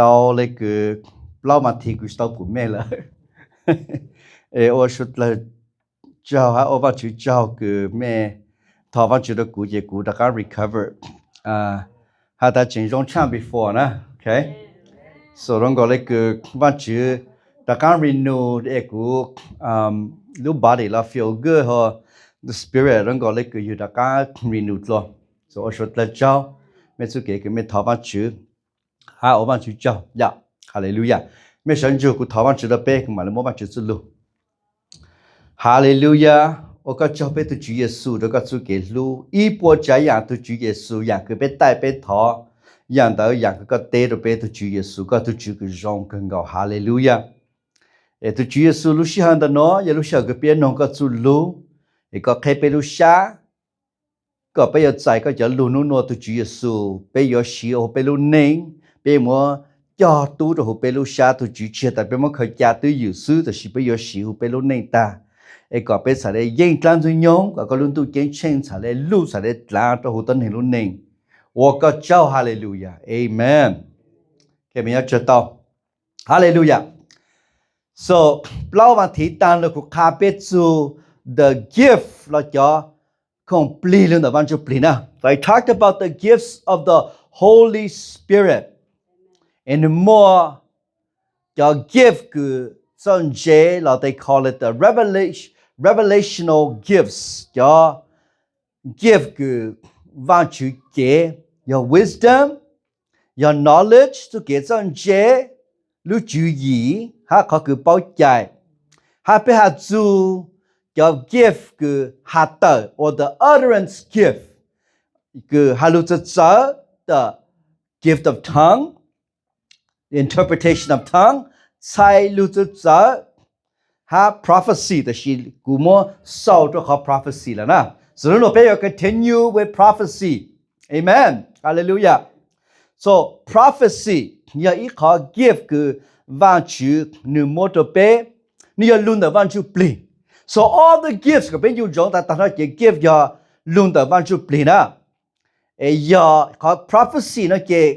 到那个老马提古到古咩了我说了叫还我把去叫个咩他把觉得古也古大家 recover 还在经中唱 before 呢 okay so 那个那个把觉大家 renew 那个the body la feel good 和 the spirit 那个那个有大家 renew 了 so 我说了叫没做给个没他把觉我把去叫呀哈利路亚没神就古他把觉得背嘛了没把觉走路哈利路亚我ก็จะไปตัว主耶稣แล้วก็สู่เกลูอีปัวใจอย่างตัว主耶稣อย่างคือไปใต้ไปถออย่างแต่อย่างก็เตตัวไปตัว主耶稣ก็ตัว主ก็ร้องกันก็ฮาเลลูยาตัว主耶稣ลูกหันตะเนาะอย่าลูกเชื่อก็เปียนองก็สู่ลูก็ใครไปลูกชาก็ไปเอาใจก็จะลูนู้นตัว主耶稣ไปเอาชีเอาไปลูกเน่งไปมัวจอตู้ตัวไปลูกชาตัว主เชื่อแต่ไปมัวเคยจาตัวอยู่ซื้อแต่สิไปเอาชีเอาไปลูกเน่งตาก็เป็นสาระยิ่งกลางจุยงก็ลุ้นตัวเก่งเช่นสาระลูกสาระกลางตัวหัวต้นเห็นลุ้นเองว่าก็เจ้าฮาเลลูยาเอเมนแค่ไม่อยากจะต่อฮาเลลูยา so เรามาที่ตามเราคุคาเปจู the gift เราจะ complete เรื่องแต่วันจะปลีนะ I talked about the gifts of the Holy Spirit and more จะ gift คือส่วนเจเราได้ call it the revelational gifts จะ gift คือว่าจุเจ your wisdom your knowledge สุเกส่วนเจรู้จุยีเขาคือเป้าใจไปหาจู your gift คือ hatter or the utterance gift คือรู้จะเจอ the gift of tongue the interpretation of tongue ใช้รู้จะเจอprophecy แต่ชีกูมัวสาวตัวเขา prophecy แล้วนะ so เราไปcontinue with prophecy amen hallelujah so prophecy อย่าอีขอ gift คือว่าชื่อหนึ่งโมตัวเป้นี่อย่าลุ้นแต่ว่าชื่อปลี so all the gifts ก็เป็นอยู่จงแต่ถ้าเกี่ยว gift อย่าลุ้นแต่ว่าชื่อปลีนะอย่าขอ prophecy นะเกี่ยว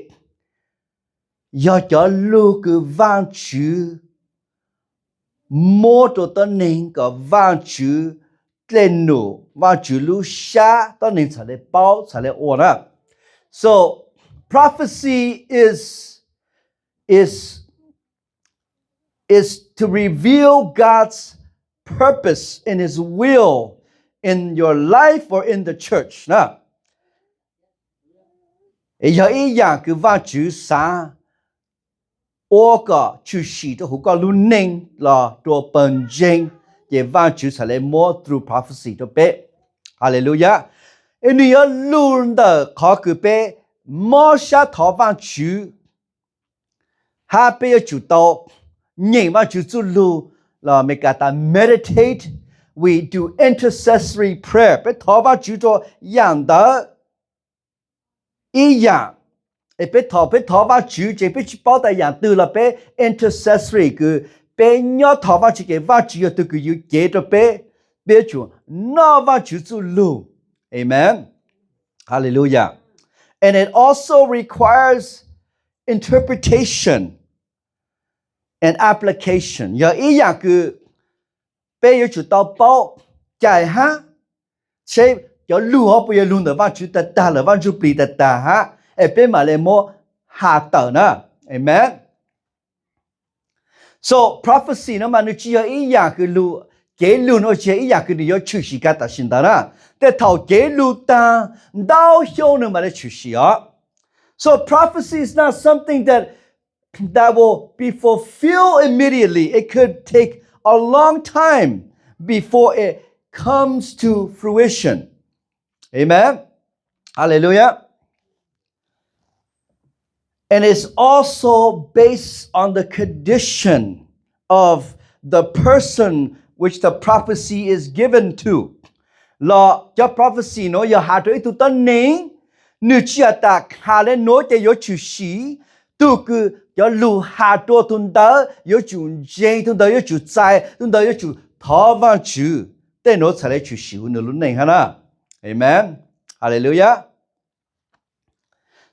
อย่าจะรู้คือว่าชื่อโมตัวตนหนึ่งก็ว่าชื่อเกลโนว่าชื่อลูชาตอนหนึ่งสาเลเป้าสาเลโอนะ so prophecy is to reveal God's purpose in His will in your life or in the church นะอย่างคือว่าชื่อสาโอก็ชื่อชีตัวหัวก็ลุ้นเน่งล่ะตัวเปิ่นเจงเกี่ยวว่าชื่อสาเลโม through prophecy ตัวเป๊ะฮาเลลูยานี่ลุ้น的ขอคือเป๊ะมอชาทอว่าชื่อหาเป๊ะจุดโตยิ่งว่าชื่อจุลูล่ะเมกาตา meditate we do intercessory prayer เป๊ะทอว่าชื่อตัวอย่างเดอีอย่างไปถอว่าชื่อจะไปชิป้าแต่อย่างตื่นละไป intercessory คือเป็นยอดถอว่าชื่อเกี่ยวว่าชื่อตัวคืออยู่เกี่ยวตัวไปจูน่าว่าชื่อจุลู amen hallelujah and it also requires interpretation and application อย่างคือไปอยู่จุดต่อเป้าใจฮะใช่อย่ารู้ว่าไปอย่ารู้แต่ว่าชื่อตาหรือว่าชื่อปลีตาฮะเป็นมาเลยโมหาเตอร์นะ amen so prophecy นะมันจะอย่างคือรู้เกลูนโอเชอย่างคือ要ชื่อสิกันตัดสินตานะแต่ถ้าเกลูตาดาวเหี่ยวนึงมันจะชื่อสิอ่ะ so prophecy is not something that will be fulfilled immediately it could take a long time before it comes to fruition amen hallelujah and it's also based on the condition of the person which the prophecy is given to. La ja prophecy no ya ha to tu tan ning nu chia ta ha le no te yo chu shi tu ku ya lu ha to tun da yo chu jin tun da yo chu zai tun da yo chu tha wa chu te no cha le chu shi nu lu nei ha na. Amen. Hallelujah.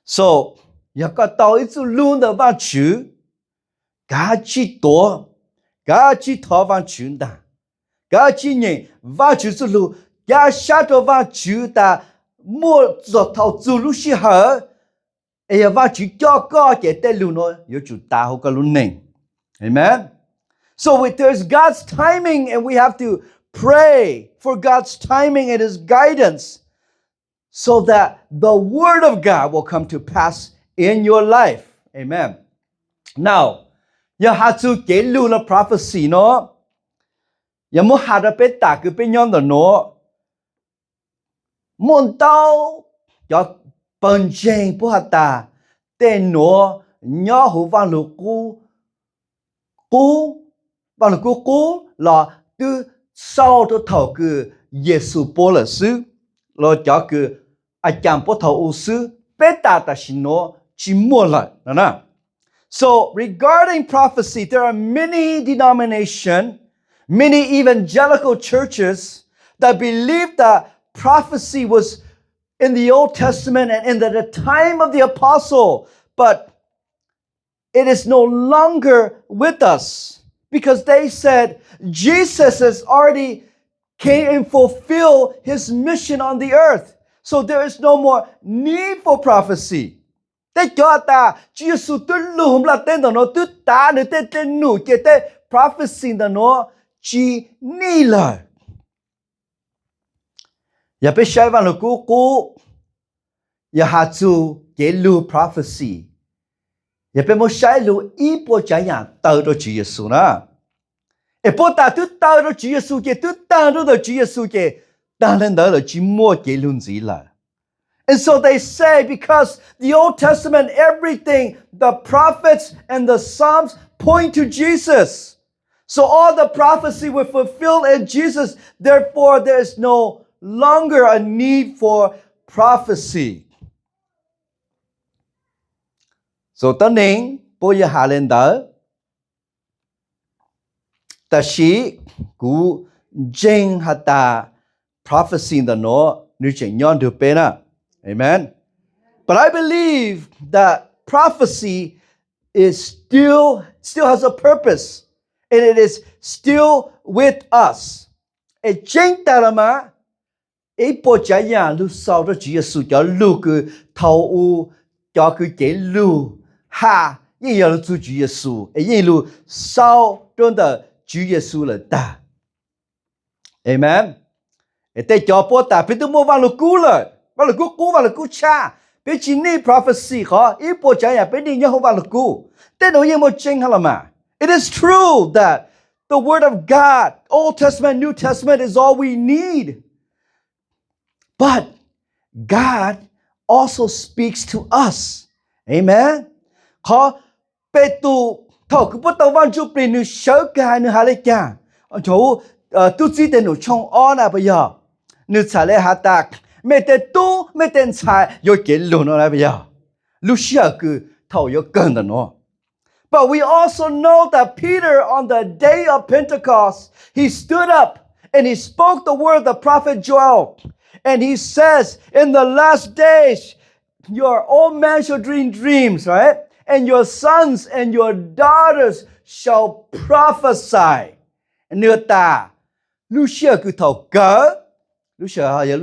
So 也个到一组路的往去家去多家去讨往去的家去人往去之路家下到往去的莫做头走路时候哎呀往去叫个给带路呢有就大好个路呢 Amen So there's God's timing and we have to pray for God's timing and His guidance so that the Word of God will come to pass in your life. Amen. Now, you have to get the prophecy, no? You must have a bit dark opinion, no? Mon tao, you bần jeng bố hạt ta, tên nó, nhỏ hữu văn lục cú là từ sau đó thầu cứ Giêsu bố là sư, là cho cứ chàng bố thầu ưu sư, bế ta ta xin nó chỉ mua lại, nè. So, regarding prophecy, there are many denominations, many evangelical churches that believe that prophecy was in the Old Testament and in the time of the apostle, but it is no longer with us because they said Jesus has already came and fulfilled his mission on the earth. So there is no more need for prophecy. They got that Jesus tu lùm là tên đó nó tu ta nữa tên nụ kia tên prophecy đó nó chỉ ni lời. Ya pe shai van lo ku ya ha tu ke lu prophecy. Ya pe mo shai lu I po cha ya tao do Chúa Giêsu na. E po ta tu tao do Chúa Giêsu ke tu tao do Chúa Giêsu ke ta lên đó là chỉ mua ke lun gì là. And so they say because the Old Testament everything the prophets and the Psalms point to Jesus. So all the prophecy were fulfilled in Jesus. Therefore there is no longer a need for prophecy. So ta nên bố ya hà lên đó ta sĩ cú jeng hata prophecy da no như chuyện nhon được bên à. Amen. But I believe that prophecy is still has a purpose and it is still with us. E jeng ta ma e po cha ya lu sau đó Chúa Giêsu cho lu cứ thâu u cho cứ cái lu ha ye ya lu Chúa Giêsu e ye lu sau đó的Chúa Giêsu là ta. Amen. E te cho po ta pe tu mo va lu ku le va lu ku cha pe chi ni prophecy kho e po cha ya pe ni nya va lu ku te no ye mo cheng hala ma. It is true that the word of God, Old Testament, New Testament is all we need. But God also speaks to us. Amen. Khó bê tu thầu cứ bắt đầu văn chú bình nữ sớ cả nữ hà lê chàng. Chú tu chí tên nữ trong ổn à bây giờ. Nữ trả lê hà tạc. Mê tên tu, mê tên chạy yô kế lù nó là bây giờ. Lúc xưa cứ thầu yô gần đó nó. But we also know that Peter on the day of Pentecost, he stood up and he spoke the word of the prophet Joel. And he says, in the last days, your old man shall dream dreams, right? And your sons and your daughters shall prophesy. Nửa ta, lúc xưa cứ thầu cỡ, lúc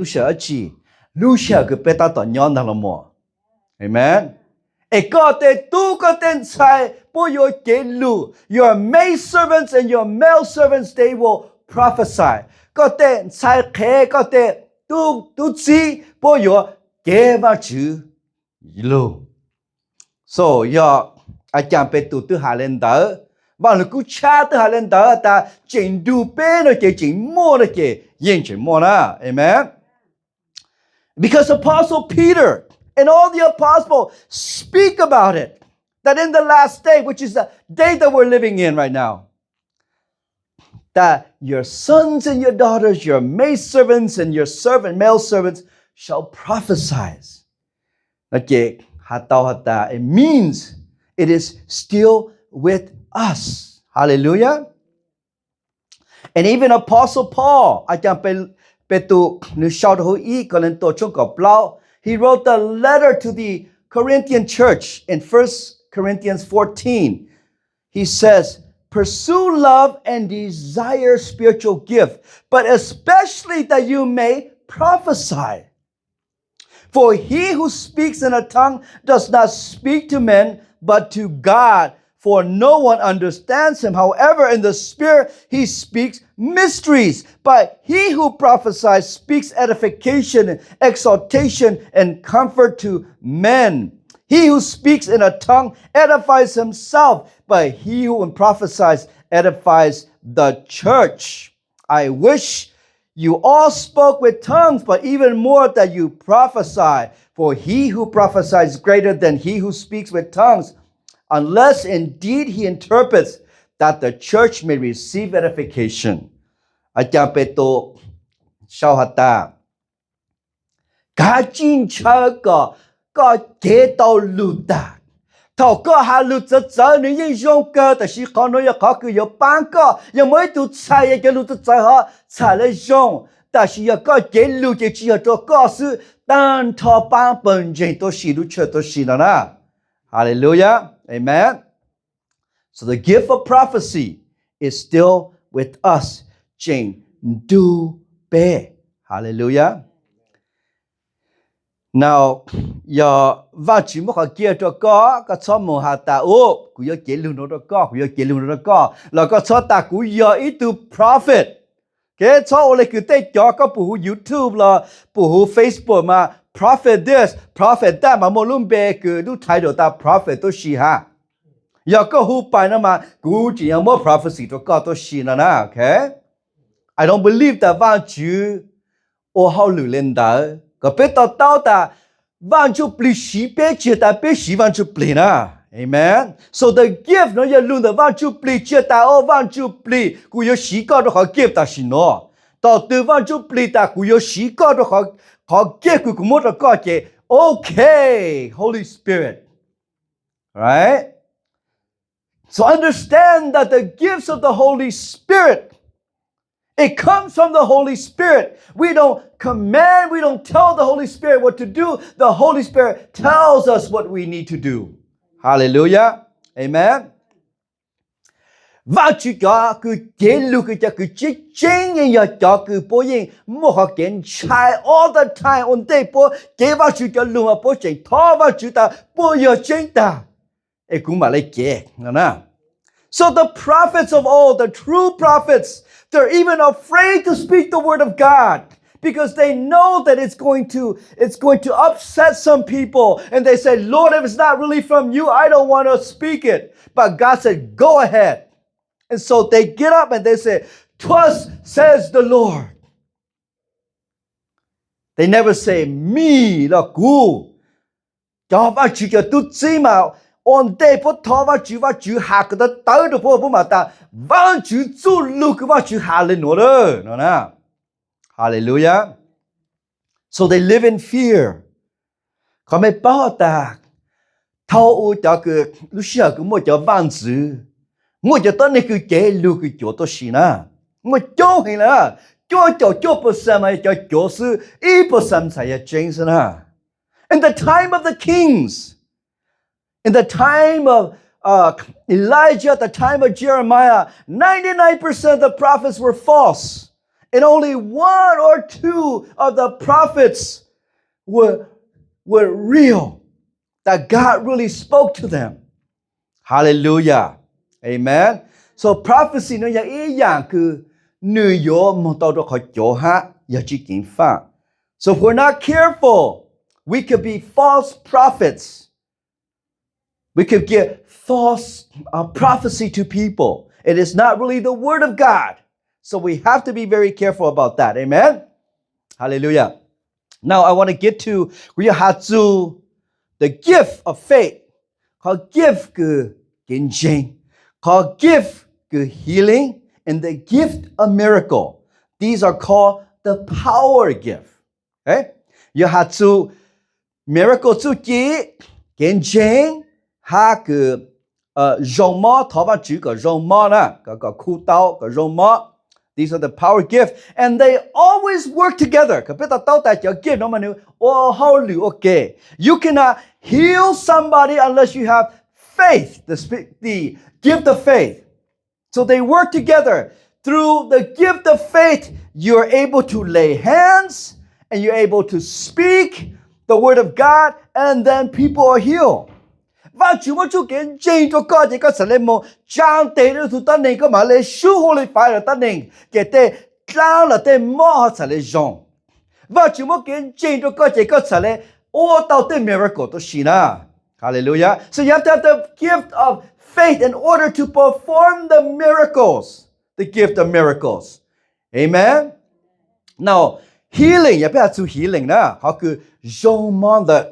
xưa chỉ, lúc xưa cứ bê ta tỏ nhon thằng là mùa. Amen. E có thể tu có tên sai, bố your kế lù, your maid servants and your male servants, they will prophesy. Có tên sai khế, có tên tu chí bố yo kế vào chữ lù. So yo chàng bê tu hà lên đó và nó cứ cha tu hà lên đó ta chỉnh đủ bê nó kể chỉnh mua nó kể yên chỉnh mua na. Amen. Because Apostle Peter and all the apostles speak about it. That in the last day, which is the day that we're living in right now, that your sons and your daughters, your maid servants and your male servants shall prophesy. Okay, it means it is still with us. Hallelujah. And even Apostle Paul, he wrote a letter to the Corinthian church in 1 Corinthians 14, he says, pursue love and desire spiritual gift, but especially that you may prophesy. For he who speaks in a tongue does not speak to men, but to God, for no one understands him. However, in the Spirit he speaks mysteries. But he who prophesies speaks edification, exaltation, and comfort to men. He who speaks in a tongue edifies himself, but he who prophesies edifies the church. I wish you all spoke with tongues, but even more that you prophesy. For he who prophesies is greater than he who speaks with tongues, unless indeed he interprets, that the church may receive edification. อาจารย์เปโตรชาวฮัตตากาจินชาก็เกตอลูตาถ้าก็หาลูจะเจอนี่ยังยงเกแต่สิขอน้อยก็คืออยู่ปานก็ยังไม่ตุใช้ก็ลูจะเจอใช้เลยยงแต่สิก็เกลูจะจีตัวก็คือตันทอปานเป็นจริงตัวสิลูเชตัวสินะ Hallelujah. Amen. So the gift of prophecy is still with us. Jing do be. Hallelujah. Now, ya va chi mo ka kia to ka cho mo ha ta o ku yo ke lu no to ka la ka cho ta ku yo I to prophet. Ke cho o le ku te jo ka pu YouTube la pu Facebook ma prophet this, prophet that ma mo lum be ku du title ta prophet to shi ha. Ya ka hu pai na ma ku ji ya mo prophecy to ka to shi na na, okay? I don't believe that va ju o how lu len da. ก็เป็นต่อแต่วันจุปลีสีเปเจแต่เปสีวันจุปลีนะ Amen. So the gift เนาะอย่าลืมแต่วันจุปลีเจแต่วันจุปลีกู有สีก็ต้องขอ gift แต่สิเนาะต่อตัววันจุปลีแต่กู有สีก็ต้องขอ gift กูหมดแล้วก็เจ Okay Holy Spirit right so understand that the gifts of the Holy Spirit it comes from the Holy Spirit. We don't command, we don't tell the Holy Spirit what to do. The Holy Spirit tells us what we need to do. Hallelujah. Amen. ว่าจุก็คือเกลูคือจะคือจิจริงอย่าจะคือพวกยังมั่วเกณฑ์ใช้ all the time on day พวกเกว่าจุก็รู้ว่าพวกจริงท้อว่าจุตาพวกอย่าจริงตาเอ้กูมาเลยเกนะ So the prophets of old, the true prophets, they're even afraid to speak the word of God because they know that it's going to upset some people. And they say, Lord, if it's not really from you, I don't want to speak it. But God said, go ahead. And so they get up and they say, "Thus says the Lord." They never say, me, la gu. Jehovah chica tu zima. On day พอทอว่าจูหาก的เตอ的พวกมาตาวันจูจูลูกว่าจูหาเลยหนูเด้อนะ Hallelujah so they live in fear เขาไม่ป้อตาเท่าอูจะคือลูกเชื่อคือมั่วจะวันจื้อมั่วจะตอนนี้คือเจลูกคือโจตัวสินะมั่วโจ้ให้ละโจ้เปอร์เซ็นต์มาจะโจซื้อ1%ใส่จริงสินะ In the time of the kings In the time of Elijah, at the time of Jeremiah, 99% of the prophets were false. And only 1 or 2 of the prophets were real. That God really spoke to them. Hallelujah. Amen. So prophecy เนี่ยอย่างอีอย่างคือหนึ่งโยมมองตัวเขาโจฮะอย่าจิกินฟ้า So if we're not careful, we could be false prophets.We could give false prophecy to people. It is not really the word of God. So we have to be very careful about that. Amen? Hallelujah. Now I want to get to the gift of faith. Called gift คือกินจริง Called gift คือ healing. And the gift of miracle. These are called the power gift. Okay? ยาจู miracle จูกินจริงhaคือ容貌头发举个容貌呢个裤刀个容貌 These are the power gift and they always work together ก็เป็นตาแต่จะ gift เนาะมันโอ้เฮาหรือ okay you cannot heal somebody unless you have faith the gift of faith so they work together through the gift of faith you're able to lay hands and you're able to speak the word of God and then people are healed và chú mà chú kiến chính cho có thì có sẽ lên một trang tế được thủ tân này có mà lấy số hồ lấy phải là tân này cái tế lao là tế mò họ sẽ lấy dòng và chú mà kiến chính cho có thì có sẽ lấy ô tao tế miracle to xin à hallelujah so you have to have the gift of faith in order to perform the miracles the gift of miracles amen now healing อย่าไปหาสู่ healing นะเขาคือ Jean that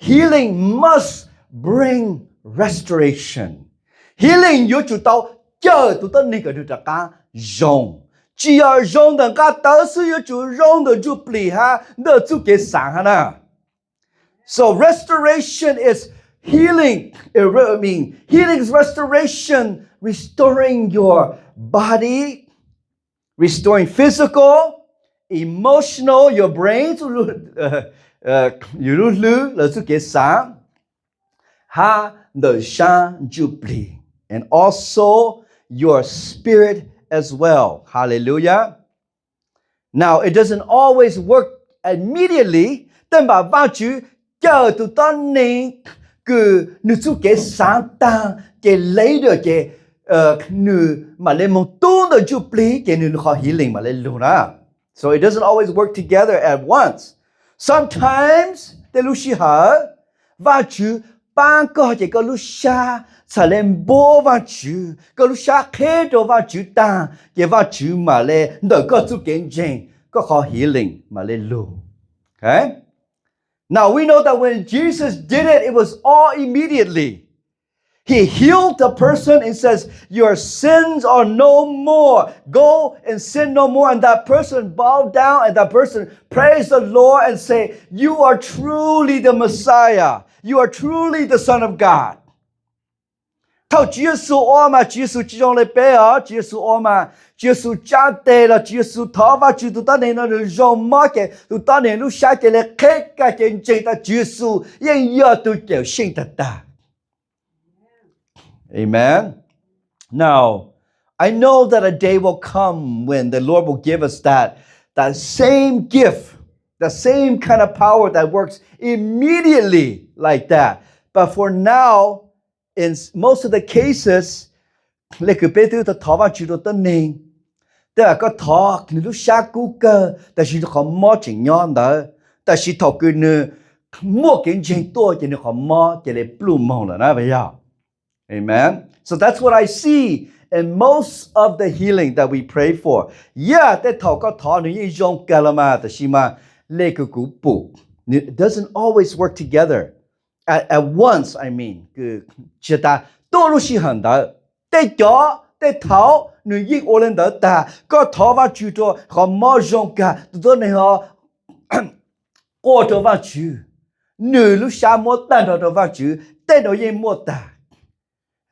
healing must bring restoration healing 有就到这都到那个就大家用只要用的个都是有就用的就不厉害那就给上哈呢 so restoration is healing I mean healing is restoration restoring your body restoring physical emotional your brain 有路了就给上ha the shan jubilee and also your spirit as well hallelujah now it doesn't always work immediately 但把把主叫到当年个你就给上当给来的给你嘛来蒙多的 jubilee 给你好 healing 嘛来路啦 so it doesn't always work together at once sometimes 的路西哈把主ban có chỉ có lúc xa sẽ lên bố và chú có lúc xa khế đồ và chú ta cái và chú mà lên đợi có chú kiến trình có khó healing mà lên lù okay now we know that when Jesus did it it was all immediately he healed the person and says your sins are no more go and sin no more and that person bowed down and that person praised the Lord and say you are truly the Messiah you are truly the Son of God 他耶稣我嘛耶稣这种来背啊耶稣我嘛耶稣加得了耶稣他把主都当年那种嘛给都当年路下给来开个见证的耶稣也要都叫信的的 Amen. Now, I know that a day will come when the Lord will give us that same gift, the same kind of power that works immediately like that. But for now, in most of the cases, like Peter the thọ chịu được tân nền, tức là có thọ người lúc xa cú cơ,แต่是เขามอchỉnh nhon đó, แต่是thọ cứ nữa mua cái gì tôi chỉ được họ mò chỉ để plum mong là na bây giờ. Amen. So that's what I see in most of the healing that we pray for. Yeah, that it doesn't always work together at once. I mean,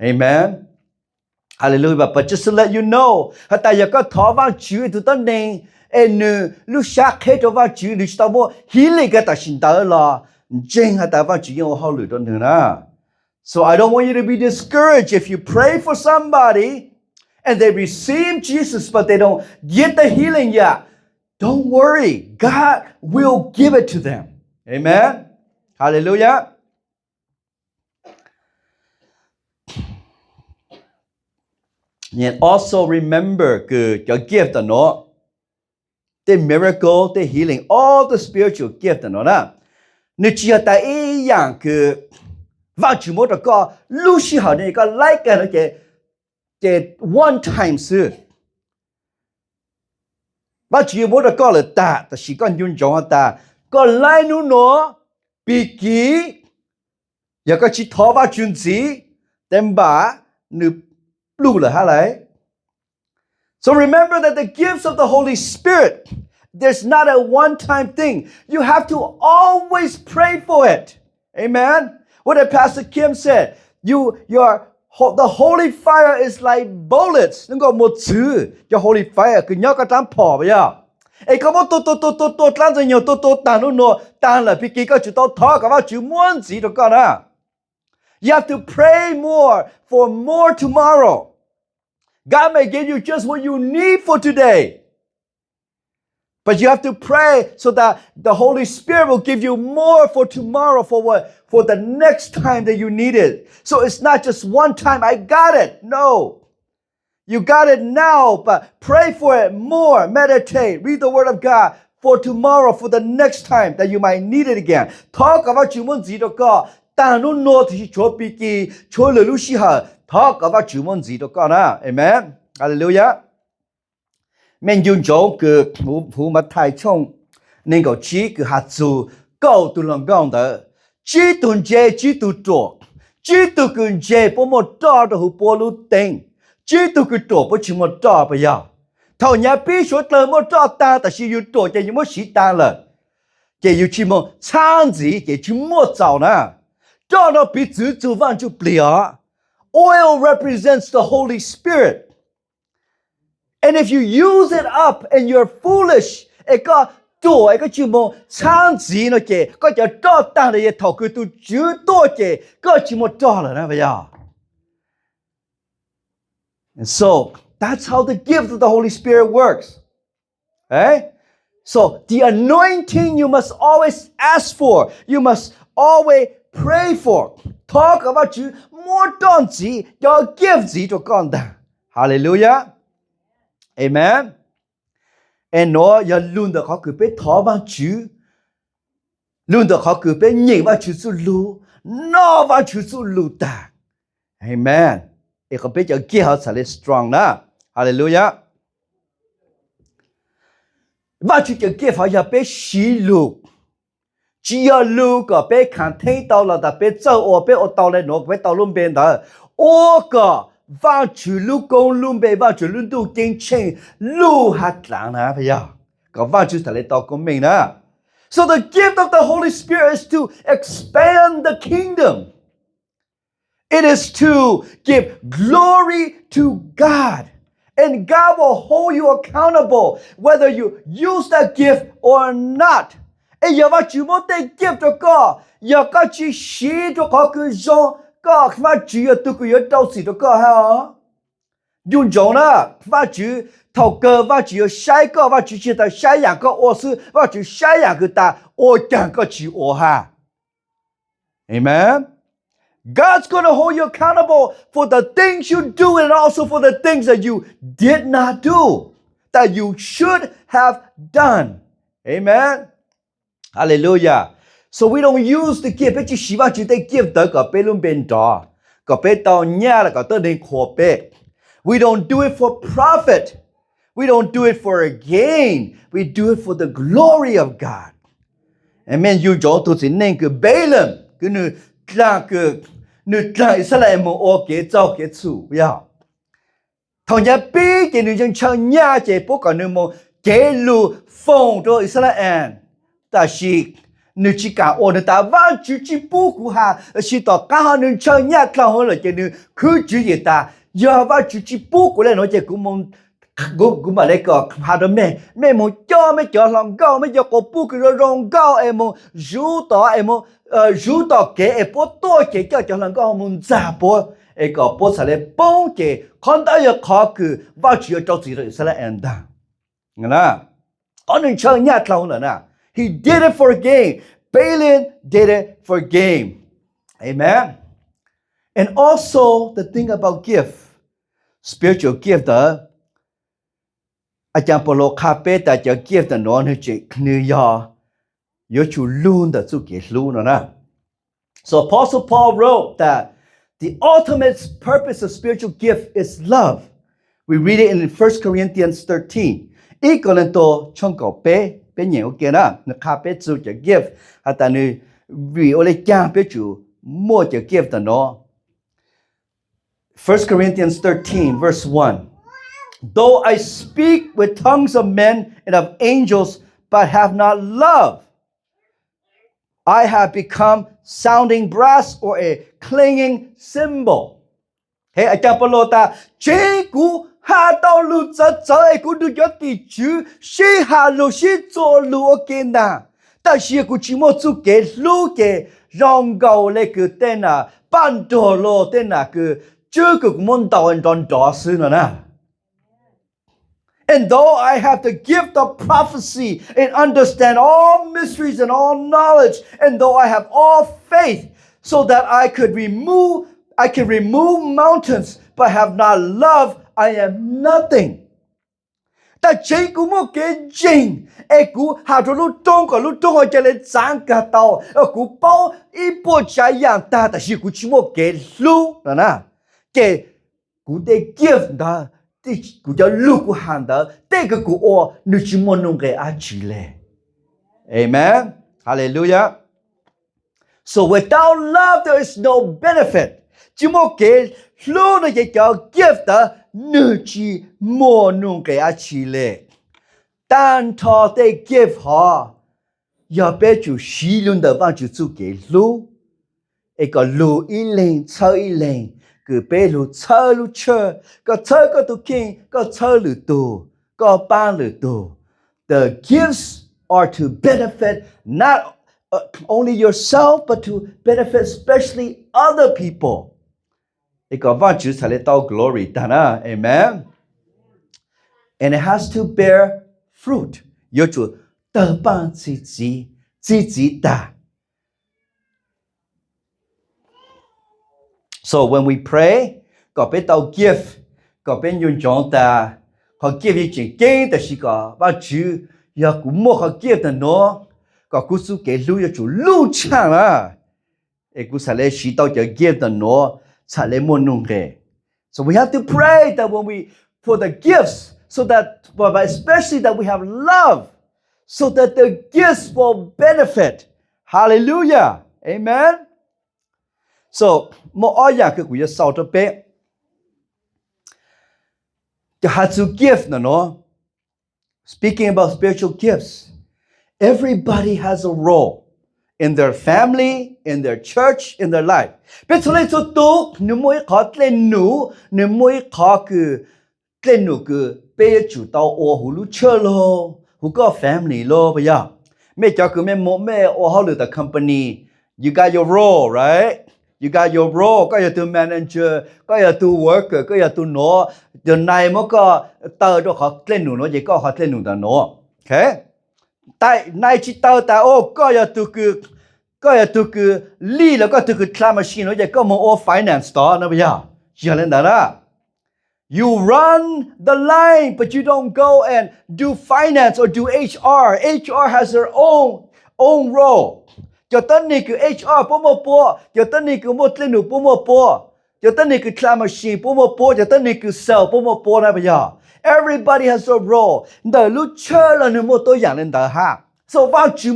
Amen. Hallelujah. But just to let you know, hata yaka thava chu tu ta nei en lu sha khe to va chu lu sta mo healing ka ta shin ta la jing hata va chu yo ho lu don na. So I don't want you to be discouraged if you pray for somebody and they receive Jesus but they don't get the healing yet. Don't worry. God will give it to them. Amen. Hallelujah. And also remember your gift the miracle, the healing, all the spiritual gift na. Ni chỉ ta ý yang và chủ một cái lúc xí hậu này cái like cái one time sự. Và chủ một cái là ta chỉ cần dùng trong ta cái like nó bị kỹ, giờ cái chỉ thọ và chuẩn gì, đem bà nữ So remember that the gifts of the Holy Spirit, there's not a one-time thing. You have to always pray for it. Amen. What did Pastor Kim said? Your The holy fire is like bullets นั่นก็หมดชื่อจะ holy fire คือยอก็ตามพอไปอ่ะไอ้ก็บ่ตัวตามจะยอตัวตามนู่นตามละพี่กี้ก็จะต้องทอกับว่าจะม่วนสิตก็นะ You have to pray more for more tomorrow. God may give you just what you need for today. But you have to pray so that the Holy Spirit will give you more for tomorrow, for what? For the next time that you need it. So it's not just one time, I got it. No. You got it now, but pray for it more. Meditate, read the Word of God for tomorrow, for the next time that you might need it again. Talk about you want to go. 但侬诺提做笔记，做了路西哈，talk about 主门字都讲啦 ，Amen， 哈利路亚。免用咗个普马太冲，能够只个下做高度能讲的，只顿节只度做，只度跟节不么大的和波路顶，只度个多不怎么大不要。头年必须得么大大，但是有多就有么时单了，就有怎么长子，就怎么早呢？照到彼此做饭就不了。Oil represents the Holy Spirit. And if you use it up and you're foolish, 一个多一个怎么长子呢？个个就大大的一头个都就多个个怎么大了呢？不要。And so that's how the gift of the Holy Spirit works. Okay? So the anointing you must always ask for. You must always pray for. Talk about you more than your gift 就讲的。Hallelujah. Amen. And nó ya luôn được họ cứ biết thọ vào chữ. Luôn được họ cứ biết nhìn vào chữ su lu. Nó vào chữ su lu ta. Amen. Ê họ biết cho kia họ sẽ strong đó. Hallelujah. Vào chữ cho kia họ ya biết xí lu. Chỉ ya lu có biết khẳng thấy tao là ta biết châu ở biết ở tao này nó biết tao luôn bên đó. Ô có vào chữ lu công luôn bên vào chữ luôn tu kinh chênh lu hạt lạng nè bây giờ. Có vào chữ sẽ lấy tao của mình nè. So the gift of the Holy Spirit is to expand the kingdom. It is to give glory to God. And God will hold you accountable whether you use that gift or not. Ê giờ vào chữ một tay gift cho có. Giờ có chữ xí cho có cứ dòng. Có vào chữ ở tôi cứ ở đâu xí cho có hả? Dùng dòng đó. Vào chữ thầu cơ vào chữ ở sai có. Vào chữ chỉ ta sai dạng có ổ sư. Vào chữ sai dạng cứ ta ổ chẳng có chữ ổ ha. Amen. God's going to hold you accountable for the things you do and also for the things that you did not do, that you should have done. Amen. Hallelujah. So we don't use the gift. But you see what you take gift to go pe luôn bên đó. Go pe tao nhà là go tới đến khổ pe. We don't do it for profit. We don't do it for a gain. We do it for the glory of God. Amen. You cho tôi xin nên cái Balaam cái nữ là cái nữ là Israel mà ô kế châu kế chủ bây giờ. Thằng nhà bi cái nữ dân chơi nhà chế bố cả nữ mà kế lù phong cho Israel. Ta chỉ nữ chỉ cả ô nữ ta vào chỉ bố của hà chỉ tỏ cả họ nữ chơi nhà thằng họ là cái nữ cứ chỉ gì ta giờ vào chỉ bố của lại nói cái cũng mong cũng mà lấy cái hà đó mẹ muốn cho lòng cao mẹ cho cô bố cái lòng cao em muốn rú tỏ cái em bố tôi cái cho lòng cao muốn giả bố em có bố sẽ lấy bông cái con ta giờ khó cứ vào chỉ cho gì rồi sẽ là em đã nghe na ông nên chơi nhà thằng nữa nè. He did it for gain. Balaam did it for gain. Amen. And also the thing about gift, spiritual gift đó. Anh chàng Paulo khá bế ta cho gift đó nó như chị như yo chủ luôn đó chú kể luôn đó nè. So Apostle Paul wrote that the ultimate purpose of spiritual gift is love. We read it in 1 Corinthians 13. Ý có lên tổ trong cổ bế nhiều kia đó. Nó khá bế chú cho gift. Hãy ta nữ vì ô lê chàng bế chú mua cho gift đó nó. 1 Corinthians 13 verse 1. Though I speak with tongues of men and of angels, but have not love, I have become sounding brass or a clanging cymbal. Hey, I can't follow that. Jigu ha dao lu zhe zhe gu du yo di ju shi ha lu shi zuo lu again na. 但是gu chi mo zu ge lu ge rong gao le ge den na ban do lo den na ge zhe ge mon dao en don dao shi na. And though I have the gift of prophecy and understand all mysteries and all knowledge, and though I have all faith so that I can remove mountains, but have not love, I am nothing. 但这个么给人，个下头路东我这里长个到，个包一波这样大，但是个只么给路了呢？给个的 gift 的。กูจะลูกกูหันเดอแต่ก็กูโอนึกมนุงเกอาจิเล Amen Hallelujah So without love there is no benefit จิโมเกลูกเนี่ยจะ give เดอนึกมนุงเกอาจิเล但他的 give ฮะอย่าไปจูชีลุนเดอว่าจูจูเกลูก็ลูอีเลงเชออีเลงcứ bé lu chơ lu chơ có chơ có tu king có chơ lu tu có ban lu tu the gifts are to benefit not only yourself but to benefit especially other people 一个万主才来到 glory 但啊 amen and it has to bear fruit 有主得帮自己的So when we pray, ก็ไป到 gift ก็เป็น用จง的เขา give 一件给的是个ว่า主要กู莫เขา give 的喏ก็กูสุ给路要主路唱啦กู才来知道要 give 的喏才来莫弄嘅 So we have to pray that when we for the gifts so that but especially that we have love so that the gifts will benefit Hallelujah Amen So, mo aya ke ku ya sao to pe. The hatsu gift no. Speaking about spiritual gifts, everybody has a role in their family, in their church, in their life. Pe chole cho tu nu moi kha tlen nu moi kha ku tlen nu ku pe chu tao o hu lu che lo, hu ko family lo ba ya. Me cha ku me mo me o how the company, you got your role, right?You got your role ก็อย่าตัว manager ก็อย่าตัว worker ก็อย่าตัว no เดี๋ยวนายมันก็เตอร์ด้วยเขาเล่นหนูเนาะยังก็เขาเล่นหนูแต่ no โอเคแต่นายที่เตอร์แต่โอ้ก็อย่าตัวคือลีแล้วก็ตัวคือ climate machine เนาะยังก็มอง all finance ต่อนะพี่อย่าเล่นแต่ละ You run the line but you don't go and do finance or do HR has their own role cho tân này cứ HR bố mô bố cho tân này cứ một lên nụ bố mô bố cho tân này cứ climate machine bố mô bố cho tân này cứ sell bố mô bố này bây giờ everybody has a role đời lúc chơi là nụ một tôi dạng lên đời ha so vào chú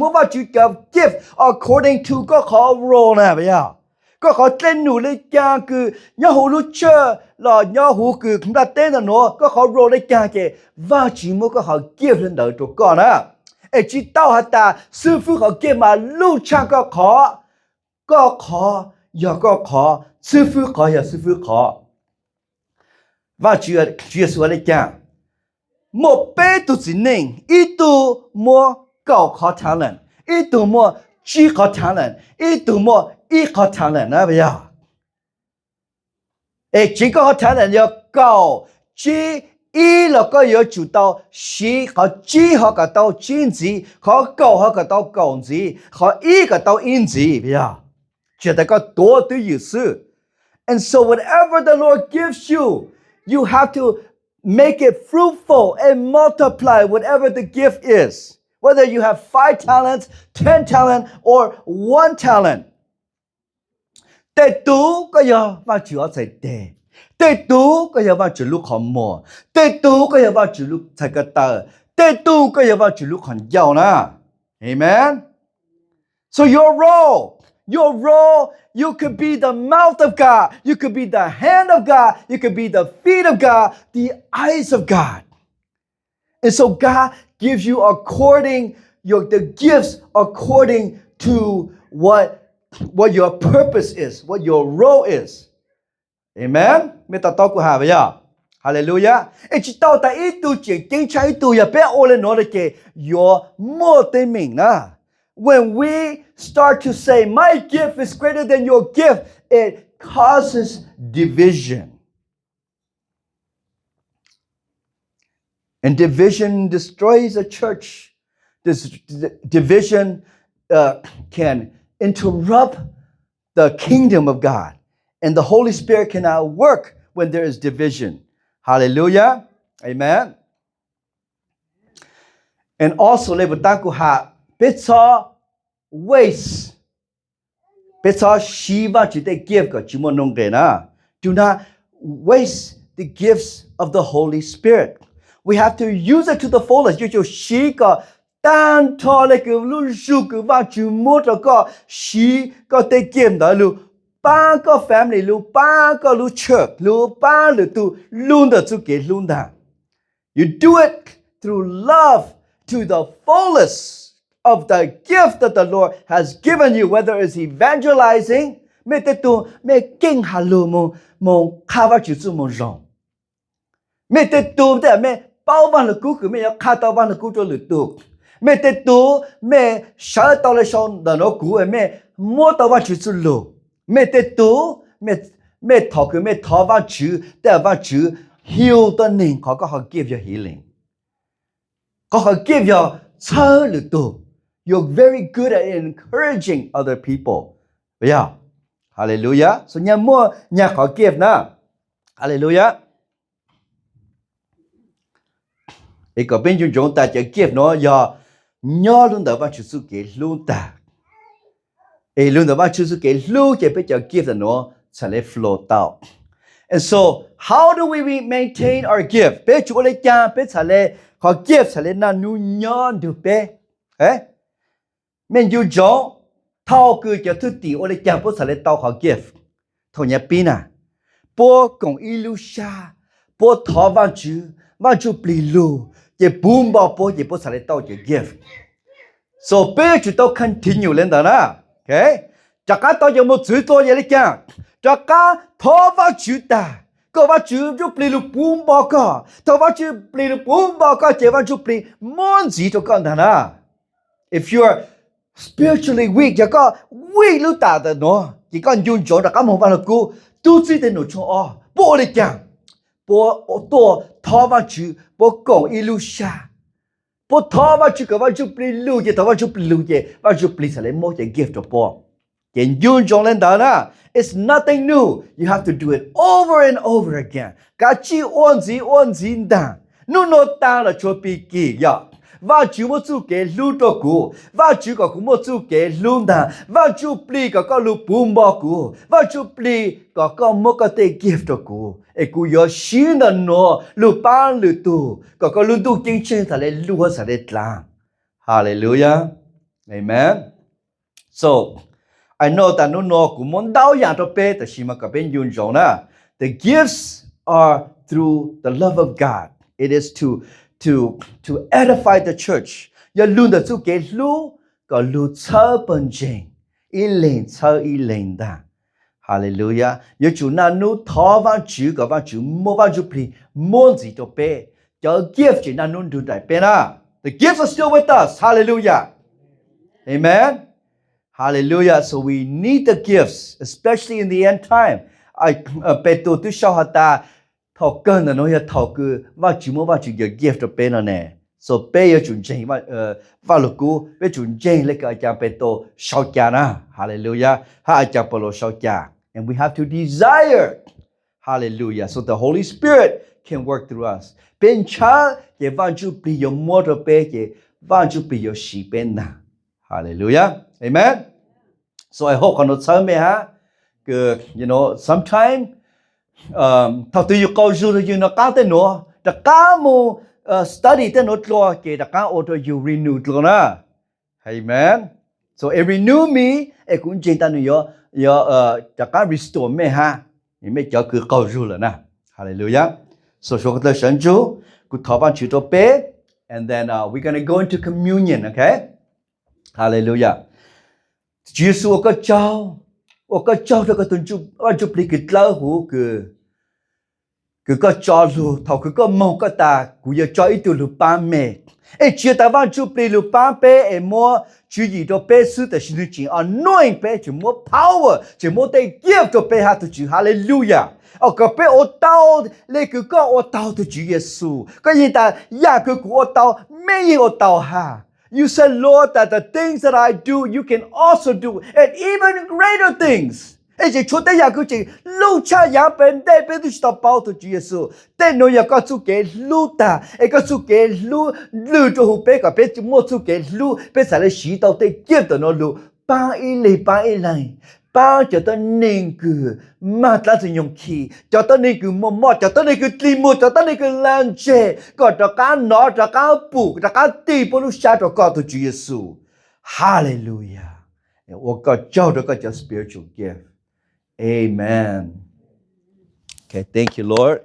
gặp gift according to có khó role này bây giờ có khó lên nụ lên cha cứ nhớ hú lúc chơi là nhớ hú cứ chúng ta tên là nó có khó role lên cha kì vào chú có khó gift lên đời tụi con á chỉ tao hả ta sư phụ họ kia mà lưu trang có khó giờ có khó sư phụ khó và chưa xuống đây chăng một bé tu chỉ nên ít tu mua cầu khó talent ít tu mua chi khó talent ít tu mua ít khó talent à bây giờ chỉ có khó talent giờ cầu chi ý là có yếu chủ đạo sĩ họ chỉ họ cả đạo chính gì họ cầu họ cả đạo cầu gì họ ý cả đạo in gì bây giờ chỉ là có多的意思 and so whatever the Lord gives you you have to make it fruitful and multiply whatever the gift is whether you have 5 talents 10 talents or 1 talent แต่ตัวก็อย่าว่า主要在的แต่ตัวก็อย่าว่าจุลุของหมอแต่ตัวก็อย่าว่าจุลุใส่กระตาแต่ตัวก็อย่าว่าจุลุของยาวนะ Amen So your role you could be the mouth of God you could be the hand of God you could be the feet of God the eyes of God and so God gives you the gifts according to what your purpose is what your role is Amen ไม่ต้องตอกกูหาไปย่ะ Hallelujah ไอ้จิตเอาแต่อีตัวเจ๋งจริงใช้ตัวอย่าไปโอเลนอเลยเกยอโมเตมิงนะ When we start to say my gift is greater than your gift it causes division and division destroys a church this division can interrupt the kingdom of God and the Holy Spirit cannot work when there is division hallelujah amen and also เลยบ่ตากูหาเป็ดซอ waste เป็ดซอชีวะจิได้ give ก็จิมนงเกนะ do not waste the gifts of the Holy Spirit we have to use it to the fullest อยู่ชีก็ตันทอเลยก็รู้สึกว่าจิมดก็ชีก็ได้ give ได้รู้ป้าก็ family รู้ป้าก็รู้ church รู้ป้ารู้ตัวลุ้น的就给ลุ้น的 you do it through love to the fullest of the gift that the Lord has given you whether it's evangelizing ไม่แต่ตัวไม่เก่งฮัลโหลมงข้าวจิจุมงรองไม่แต่ตัวแต่ไม่เป้าวันละกูคือไม่อยากข้าตาวันละกูจะหลุดตัวไม่แต่ตัวไม่ชาตาเลยชอนดานกูไม่มัวตาวันจิจุโลไม่แต่ตัวไม่ทอคือไม่ทอวันจิแต่วันจิ heal ตัวหนึ่งเขาก็ give you healing ก็ give you เชื่อหรือตัว you're very good at encouraging other people yeah hallelujah so เนี่ยมัวเนี่ยเขา give นะ hallelujah อีกก็เป็นจุดแต่จะ give เนาะอย่าย่อลุ่นแต่ว่าชื่อสุเกลุ่นแต่ลุ่นแต่ว่าชื่อสุเกลุ่นจะเป็นจะ give เนาะจะเลย flow out and so how do we maintain our gift เป็นจุดอะไรกันเป็นจะเลยเขา give จะเลยนั่นนู่นย้อนดูเป็นมันอยู่จงเท่าคือจะทุติอะไรกันเป็นจะเลยเท่าเขา give เท่านี้ปีน่ะพวกของอิลูชาพวกทอวันจูปลีลูจะบูมบอกพวกจะเป็นจะเลยเท่าจะ give so เป็นจุดต้อง continue เล่นต่อนะokay จากการต่อยังไม่จุดตัวยังไงกันจากการทอวันจูตาก็ว่าจูปลีลูบูมบอกก็ทอวันจูปลีลูบูมบอกก็จะวันจูปลีมันจีตัวกันท่านะ if you are spiritually weak จะก็ weak รู้ตาแต่เนาะจะก็ยุ่งจงจากการมองว่ากูตู้จีแต่หนูชอบปวดเลยกันปวดตัวทอวันจูปวดกงอิลูชาปวดทอวันจูก็ว่าจูปลีลูจะทอวันจูปลีลูจะว่าจูปลีสเลยโมจะ give ตัวปวดยังยุ่งจงเล่นตานะIt's nothing new. You have to do it over and over again. Gachi onzi da. No ta la chopi ki ya. Va chu mo chu ke lu to ku. Va chu ka ku mo chu ke lu da. Va chu pli ka lu pum ba ku. Va chu pli ka mo ka te gift to ku. E ku yo shin da no lu pan lu tu. Ka lu tu king chen sa le lu ha sa le tla. Hallelujah. Amen. So I know that no kumon dao yang to pe ta shima ka ben yun jong na the gifts are through the love of God it is to edify the church ya lun da chu ke lu ka lu cha pen jing i len da hallelujah ya chu na nu tho wa chu ka wa chu mo wa chu pli mon ji to pe ya gift ji na nu du dai pe na the gifts are still with us hallelujah amen Hallelujah. So we need the gifts, especially in the end time. I peto tu shahata token no ya toku wa jumo wa ju your gift to pe na ne. So pe ya jun jing wa lo ku pe jun jing le ka ja peto shao kya na. Hallelujah. Ha ja polo shao kya. And we have to desire. Hallelujah. So the Holy Spirit can work through us. Ben cha ye wa ju be your motor pe ye wa ju be your sheep na. Hallelujah. Amen. So I hope you know, sometime talk to you go to you know ka te no the ka mo study te no tlo ke the ka auto you renew tlo na. Amen. So it renew me e kun jing ta no yo the ka restore me ha. Ni me cho ku go ru la na. Hallelujah. So so the shan ju ku tho ban chu to pe and then we're going to go into communion, okay? Hallelujah. 耶稣个教我个教这个东就我就不给老虎个教路头个毛个大古要教一条路把妹只台湾就不路把呗么就一到背书的是情 anoint 呗就么 power 就么得 give 个背下头就哈利路亚个背我到那个我到的主耶稣个人家呀个我到没有到哈You said, Lord, that the things that I do, you can also do, and even greater things. 这出的呀，佢就路差也本代表都是到包头主耶稣，但侬要告诉给路的，告诉给路就好别个别就莫出给路，别在那洗到对接的那路，帮一来。帮cho tới nên cứ mà ta sử dụng khí cho tới nên cứ mò cho tới nên cứ tìm một cho tới nên cứ làm chê còn cho cá nó cho cá bù cho cá tì bố lúc xa cho con của Chúa Giêsu Hallelujah 我个教这个叫 spiritual gift Amen Okay thank you Lord